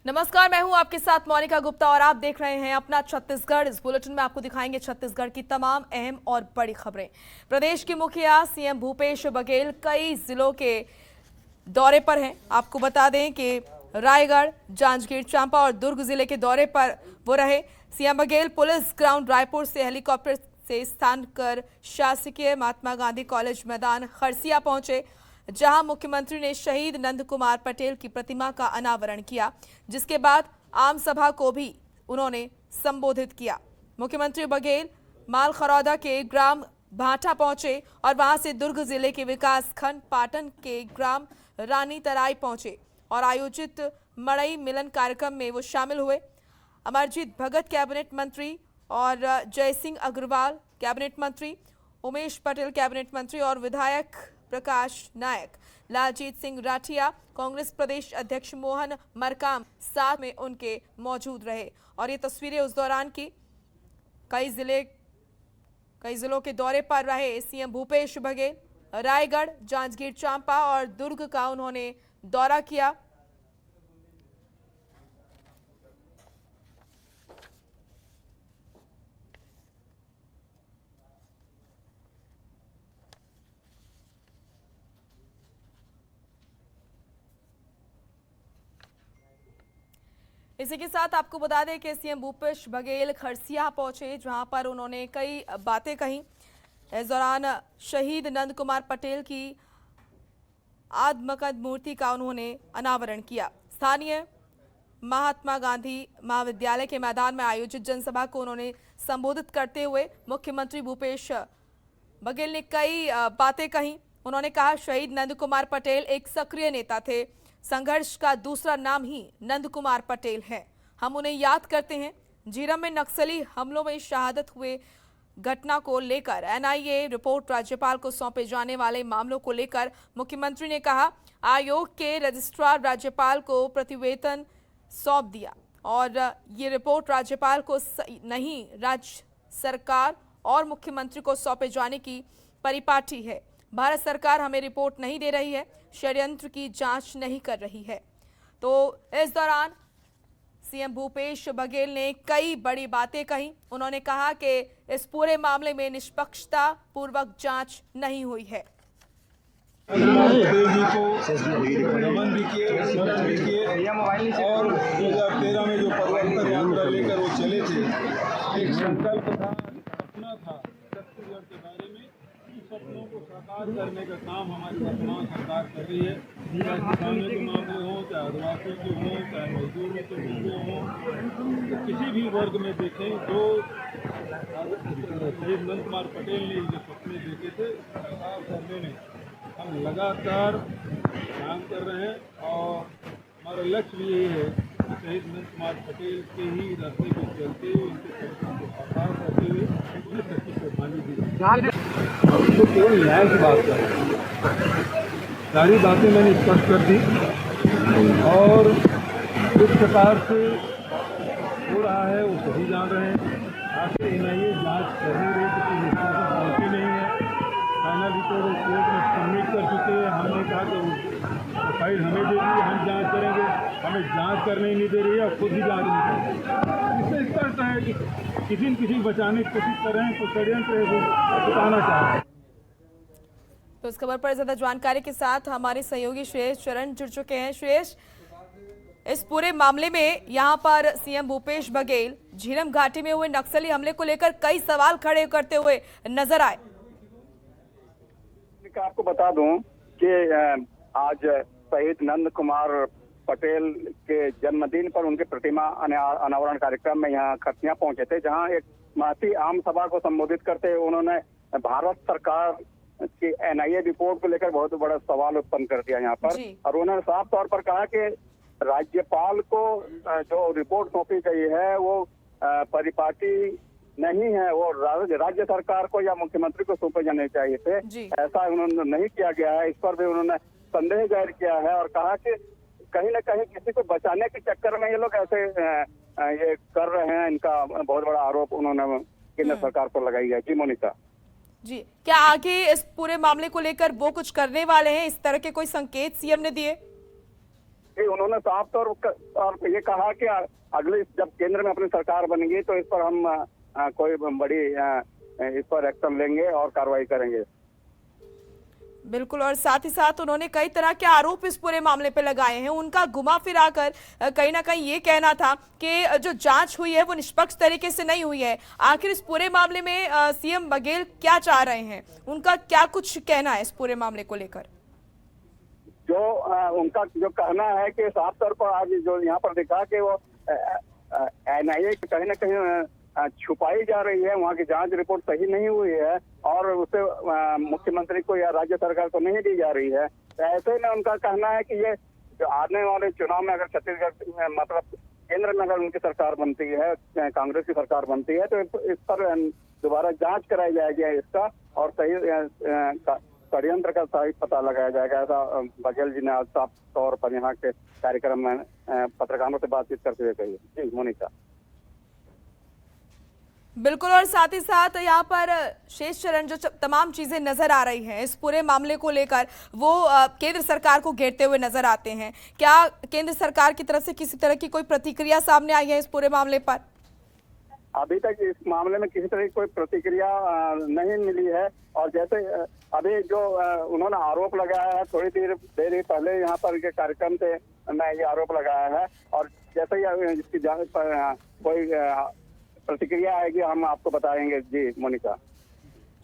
नमस्कार, मैं हूं आपके साथ मोनिका गुप्ता और आप देख रहे हैं अपना छत्तीसगढ़। इस बुलेटिन में आपको दिखाएंगे छत्तीसगढ़ की तमाम अहम और बड़ी खबरें। प्रदेश के मुखिया सीएम भूपेश बघेल कई जिलों के दौरे पर हैं। आपको बता दें कि रायगढ़, जांजगीर चांपा और दुर्ग जिले के दौरे पर वो रहे। CM Baghel police ground Raipur से हेलीकॉप्टर से स्थान कर शासकीय महात्मा गांधी कॉलेज मैदान खरसिया पहुंचे, जहां मुख्यमंत्री ने शहीद नंद कुमार पटेल की प्रतिमा का अनावरण किया, जिसके बाद आम सभा को भी उन्होंने संबोधित किया। मुख्यमंत्री बघेल मालखरौदा के ग्राम भाटा पहुंचे और वहां से दुर्ग जिले के विकास खंड पाटन के ग्राम रानी तराई पहुंचे और आयोजित मड़ई मिलन कार्यक्रम में वो शामिल हुए। अमरजीत भगत कैबिनेट मंत्री और जयसिंह अग्रवाल कैबिनेट मंत्री, उमेश पटेल कैबिनेट मंत्री और विधायक प्रकाश नायक, लालजीत सिंह राठिया, कांग्रेस प्रदेश अध्यक्ष मोहन मरकाम साथ में उनके मौजूद रहे। और ये तस्वीरें उस दौरान की। कई जिलों के दौरे पर रहे सीएम भूपेश बघेल। रायगढ़, जांजगीर चांपा और दुर्ग का उन्होंने दौरा किया। इसी के साथ आपको बता दें कि सीएम भूपेश बघेल खरसिया पहुंचे, जहां पर उन्होंने कई बातें कही। इस दौरान शहीद नंद कुमार पटेल की आदमकद मूर्ति का उन्होंने अनावरण किया। स्थानीय महात्मा गांधी महाविद्यालय के मैदान में आयोजित जनसभा को उन्होंने संबोधित करते हुए मुख्यमंत्री भूपेश बघेल ने कई बातें कही। उन्होंने कहा, शहीद नंद कुमार पटेल एक सक्रिय नेता थे। संघर्ष का दूसरा नाम ही नंद कुमार पटेल है। हम उन्हें याद करते हैं। झीरम में नक्सली हमलों में शहादत हुए घटना को लेकर एनआईए रिपोर्ट राज्यपाल को सौंपे जाने वाले मामलों को लेकर मुख्यमंत्री ने कहा, आयोग के रजिस्ट्रार राज्यपाल को प्रतिवेदन सौंप दिया और ये रिपोर्ट राज्यपाल को नहीं, राज्य सरकार और मुख्यमंत्री को सौंपे जाने की परिपाटी है। भारत सरकार हमें रिपोर्ट नहीं दे रही है, षड्यंत्र की जांच नहीं कर रही है। तो इस दौरान सीएम भूपेश बघेल ने कई बड़ी बातें कही। उन्होंने कहा कि इस पूरे मामले में निष्पक्षता पूर्वक जांच नहीं हुई है। नमन भी किए, स्मरण भी किए और 2013 में जो परिवर्तन यात्रा लेकर वो चले थे, एक संकल्प था, सपना था छत्तीसगढ़ के बारे में। उन सपनों को साकार करने का काम हमारी वर्तमान सरकार कर रही है। चाहे किसानों के मामले हों, चाहे आदिवासियों के हों, चाहे मजदूरों के मुद्दे हों, तो किसी भी वर्ग में देखें तो शहीद नंद कुमार पटेल ने जो सपने देखे थे सरकार करने में हम लगातार काम कर रहे हैं और हमारा लक्ष्य भी यही है कि शहीद नंद कुमार पटेल के ही रास्ते पर चलते हुए उनके सपनों को साकार करते हुए उन्हें सच्ची श्रद्धांजलि दी। तो केवल न्याय की बात कर रहे हैं, सारी बातें मैंने स्पष्ट कर दी और जिस प्रकार से हो रहा है वो सही जान रहे हैं। आखिर एनआईए जांच कर नहीं रही, किसी निष्कर्ष पहुंची नहीं है। फाइनल रिपोर्ट कोर्ट में सबमिट कर चुके हैं। हमने कहा कि फाइल हमें दे दी, हम जांच करेंगे। हमें जांच करने नहीं दे रही है और खुद ही जांच नहीं कर रही है। इससे स्पष्ट है कि किसी न किसी बचाने की कोशिश कर रहे हैं, कुछ षड्यंत्र है, बताना चाह रहे हैं। तो इस खबर पर ज्यादा जानकारी के साथ हमारे सहयोगी श्रेयस चरण जुड़ चुके हैं। श्रेयस, इस पूरे मामले में यहाँ पर सीएम भूपेश बघेल झीरम घाटी में हुए नक्सली हमले को लेकर कई सवाल खड़े करते हुए नजर आए। आपको बता दूं कि आज शहीद नंद कुमार पटेल के जन्मदिन पर उनके प्रतिमा अनावरण कार्यक्रम में यहाँ खरसिया पहुंचे थे, जहां एक महती आम सभा को संबोधित करते हुए उन्होंने भारत सरकार की एनआईए रिपोर्ट को लेकर बहुत बड़ा सवाल उत्पन्न कर दिया यहाँ पर। और उन्होंने साफ तौर पर कहा कि राज्यपाल को जो रिपोर्ट सौंपी गई है वो परिपाटी नहीं है, वो राज्य सरकार को या मुख्यमंत्री को सौंपे जाने चाहिए थे। ऐसा उन्होंने नहीं किया गया है। इस पर भी उन्होंने संदेह जाहिर किया है और कहा कि कहीं न कहीं किसी को बचाने के चक्कर में ये लोग ऐसे ये कर रहे हैं। इनका बहुत बड़ा आरोप उन्होंने केंद्र सरकार पर लगाई है। जी मोनिका जी, क्या आगे इस पूरे मामले को लेकर वो कुछ करने वाले हैं? इस तरह के कोई संकेत सीएम ने दिए? कि उन्होंने साफ तौर पर ये कहा कि अगले जब केंद्र में अपनी सरकार बनेगी तो इस पर हम कोई बड़ी इस पर एक्शन लेंगे और कार्रवाई करेंगे। बिल्कुल, और साथ ही साथ उन्होंने कई तरह के आरोप इस पूरे मामले पे लगाए हैं। उनका घुमा फिरा कर कहीं ना कहीं ये कहना था कि जो जांच हुई है वो निष्पक्ष तरीके से नहीं हुई है। आखिर इस पूरे मामले में सीएम बघेल क्या चाह रहे हैं, उनका क्या कुछ कहना है इस पूरे मामले को लेकर? जो उनका जो कहना है कि साफ तौर पर आज जो यहाँ पर दिखा कि वो एनआईए कहीं ना कहीं छुपाई जा रही है, वहाँ की जांच रिपोर्ट सही नहीं हुई है और उसे मुख्यमंत्री को या राज्य सरकार को नहीं दी जा रही है। तो ऐसे में उनका कहना है कि ये जो आने वाले चुनाव में अगर छत्तीसगढ़ में मतलब केंद्र में अगर उनकी सरकार बनती है, कांग्रेस की सरकार बनती है, तो इस पर दोबारा जांच कराई जाएगी इसका और सही षड्यंत्र का सही पता लगाया जाएगा। ऐसा बघेल जी ने आज साफ तौर पर यहाँ के कार्यक्रम में पत्रकारों से बातचीत करते हुए कही। जी मोनिका। बिल्कुल, और साथ ही साथ यहाँ पर शेष चरण जो तमाम चीजें नजर आ रही हैं इस पूरे मामले को लेकर वो केंद्र सरकार को घेरते हुए नजर आते हैं। क्या केंद्र सरकार की तरफ से किसी तरह की कोई प्रतिक्रिया सामने आई है इस पूरे मामले पर? अभी तक इस मामले में किसी तरह की कोई प्रतिक्रिया नहीं मिली है और जैसे अभी जो उन्होंने आरोप लगाया है थोड़ी देर ही पहले यहाँ पर के कार्यक्रम से मैं ये आरोप लगाया है और जैसे ही इसकी जांच पर कोई प्रतिक्रिया आएगी हम आपको बताएंगे। जी मोनिका।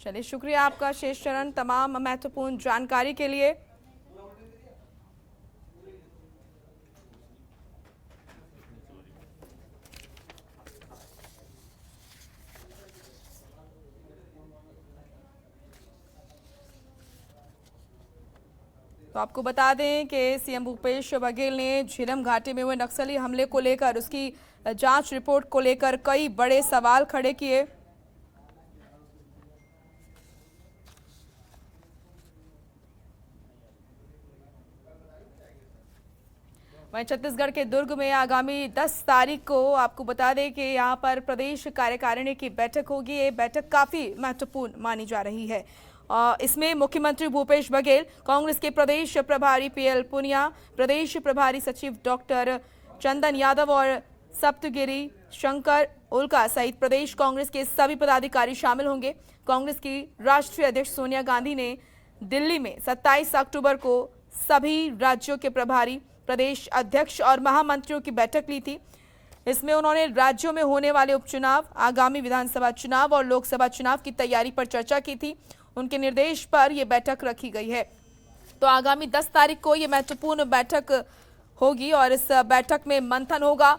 चलिए, शुक्रिया आपका शेष चरण तमाम महत्वपूर्ण जानकारी के लिए। तो आपको बता दें कि सीएम भूपेश बघेल ने झीरम घाटी में हुए नक्सली हमले को लेकर उसकी जांच रिपोर्ट को लेकर कई बड़े सवाल खड़े किए। वहीं छत्तीसगढ़ के दुर्ग में आगामी 10 तारीख को आपको बता दें कि यहां पर प्रदेश कार्यकारिणी की बैठक होगी। ये बैठक काफी महत्वपूर्ण मानी जा रही है। इसमें मुख्यमंत्री भूपेश बघेल, कांग्रेस के प्रदेश प्रभारी पीएल पुनिया, प्रदेश प्रभारी सचिव डॉक्टर चंदन यादव और सप्तगिरी शंकर उल्का सहित प्रदेश कांग्रेस के सभी पदाधिकारी शामिल होंगे। कांग्रेस की राष्ट्रीय अध्यक्ष सोनिया गांधी ने दिल्ली में 27 अक्टूबर को सभी राज्यों के प्रभारी, प्रदेश अध्यक्ष और महामंत्रियों की बैठक ली थी। इसमें उन्होंने राज्यों में होने वाले उपचुनाव, आगामी विधानसभा चुनाव और लोकसभा चुनाव की तैयारी पर चर्चा की थी। उनके निर्देश पर यह बैठक रखी गई है। तो आगामी 10 तारीख को यह महत्वपूर्ण बैठक होगी और इस बैठक में मंथन होगा।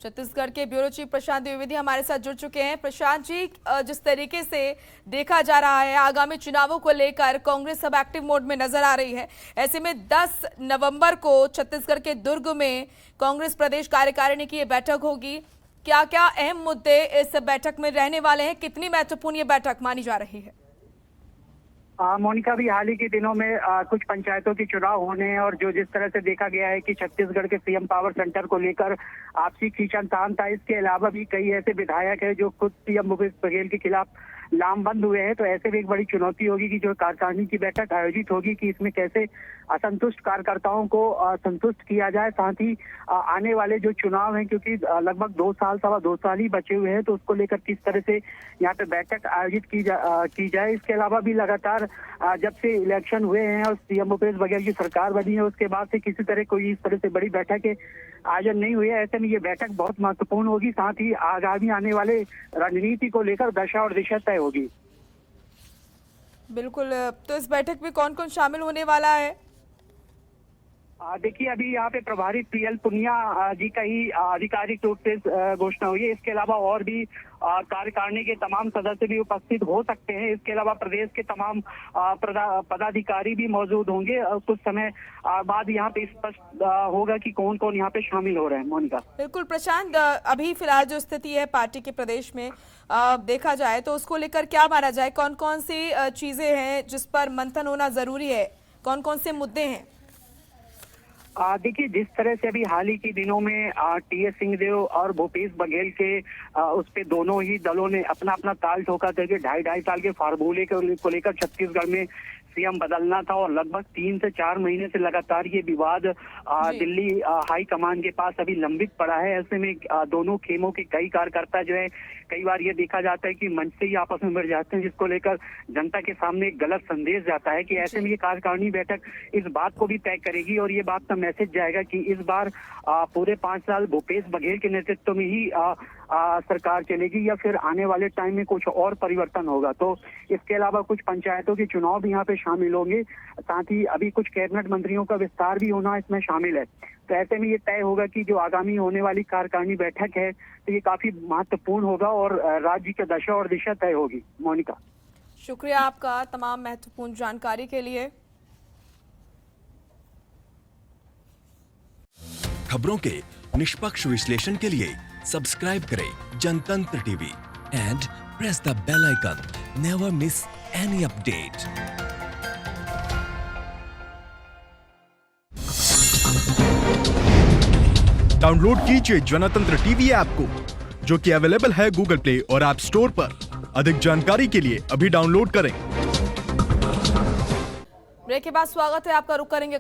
छत्तीसगढ़ के ब्यूरो चीफ प्रशांत द्विवेदी हमारे साथ जुड़ चुके हैं। प्रशांत जी, जिस तरीके से देखा जा रहा है आगामी चुनावों को लेकर कांग्रेस अब एक्टिव मोड में नजर आ रही है, ऐसे में 10 नवंबर को छत्तीसगढ़ के दुर्ग में कांग्रेस प्रदेश कार्यकारिणी की ये बैठक होगी। क्या क्या अहम मुद्दे इस बैठक में रहने वाले हैं, कितनी महत्वपूर्ण ये बैठक मानी जा रही है? मोनिका, भी हाल ही के दिनों में कुछ पंचायतों के चुनाव होने हैं और जो जिस तरह से देखा गया है कि छत्तीसगढ़ के सीएम पावर सेंटर को लेकर आपसी खींचातान था। इसके अलावा भी कई ऐसे विधायक हैं जो खुद सीएम भूपेश बघेल के खिलाफ लामबंद हुए हैं। तो ऐसे भी एक बड़ी चुनौती होगी कि जो कार्यकारिणी की बैठक आयोजित होगी कि इसमें कैसे असंतुष्ट कार्यकर्ताओं को संतुष्ट किया जाए। साथ ही आने वाले जो चुनाव हैं, क्योंकि लगभग 2 साल ही बचे हुए हैं, तो उसको लेकर किस तरह से यहाँ पे बैठक आयोजित की जाए। इसके अलावा भी लगातार जब से इलेक्शन हुए हैं और सीएम भूपेश बघेल की सरकार बनी है उसके बाद से किसी तरह कोई इस तरह से बड़ी बैठक आयोजन नहीं हुई है। ऐसे में ये बैठक बहुत महत्वपूर्ण होगी। साथ ही आगामी आने वाले रणनीति को लेकर दशा और दिशा तय होगी। बिल्कुल, तो इस बैठक में कौन कौन शामिल होने वाला है? देखिए, अभी यहाँ पे प्रभारी पीएल पुनिया जी का ही आधिकारिक रूप से घोषणा हुई है। इसके अलावा और भी कार्यकारिणी के तमाम सदस्य भी उपस्थित हो सकते हैं। इसके अलावा प्रदेश के तमाम पदाधिकारी भी मौजूद होंगे। कुछ समय बाद यहाँ पे स्पष्ट होगा कि कौन कौन यहाँ पे शामिल हो रहे हैं। मोनिका। बिल्कुल प्रशांत, अभी फिलहाल जो स्थिति है पार्टी के प्रदेश में देखा जाए तो उसको लेकर क्या माना जाए, कौन कौन सी चीजें हैं जिस पर मंथन होना जरूरी है, कौन कौन से मुद्दे हैं? देखिए, जिस तरह से अभी हाल ही के दिनों में टीएस सिंहदेव और भूपेश बघेल के उस पे दोनों ही दलों ने अपना अपना ताल ठोका था कि 2.5 साल के फार्मूले को लेकर छत्तीसगढ़ में सीएम बदलना था, और लगभग 3 से 4 महीने से लगातार ये विवाद दिल्ली हाई कमान के पास अभी लंबित पड़ा है। ऐसे में दोनों खेमों के कई कार्यकर्ता जो है, कई बार ये देखा जाता है कि मंच से ही आपस में मिल जाते हैं, जिसको लेकर जनता के सामने एक गलत संदेश जाता है कि ऐसे में ये कार्यकारिणी बैठक इस बात को भी तय करेगी और ये बात का मैसेज जाएगा कि इस बार पूरे 5 साल भूपेश बघेल के नेतृत्व में ही सरकार चलेगी या फिर आने वाले टाइम में कुछ और परिवर्तन होगा। तो इसके अलावा कुछ पंचायतों के चुनाव भी यहाँ पे शामिल होंगे, साथ ही अभी कुछ कैबिनेट मंत्रियों का विस्तार भी होना इसमें शामिल है। तो ऐसे में ये तय होगा कि जो आगामी होने वाली कार्यकारिणी बैठक है तो ये काफी महत्वपूर्ण होगा और राज्य की दशा और दिशा तय होगी। मोनिका, शुक्रिया आपका तमाम महत्वपूर्ण जानकारी के लिए। खबरों के निष्पक्ष विश्लेषण के लिए सब्सक्राइब करें Jantantra TV and press the bell icon. Never miss any update. Download कीजिए जनतंत्र टीवी ऐप को, जो कि अवेलेबल है गूगल प्ले और ऐप स्टोर पर। अधिक जानकारी के लिए अभी डाउनलोड करें। ब्रेक के बाद स्वागत है आपका। रुक करेंगे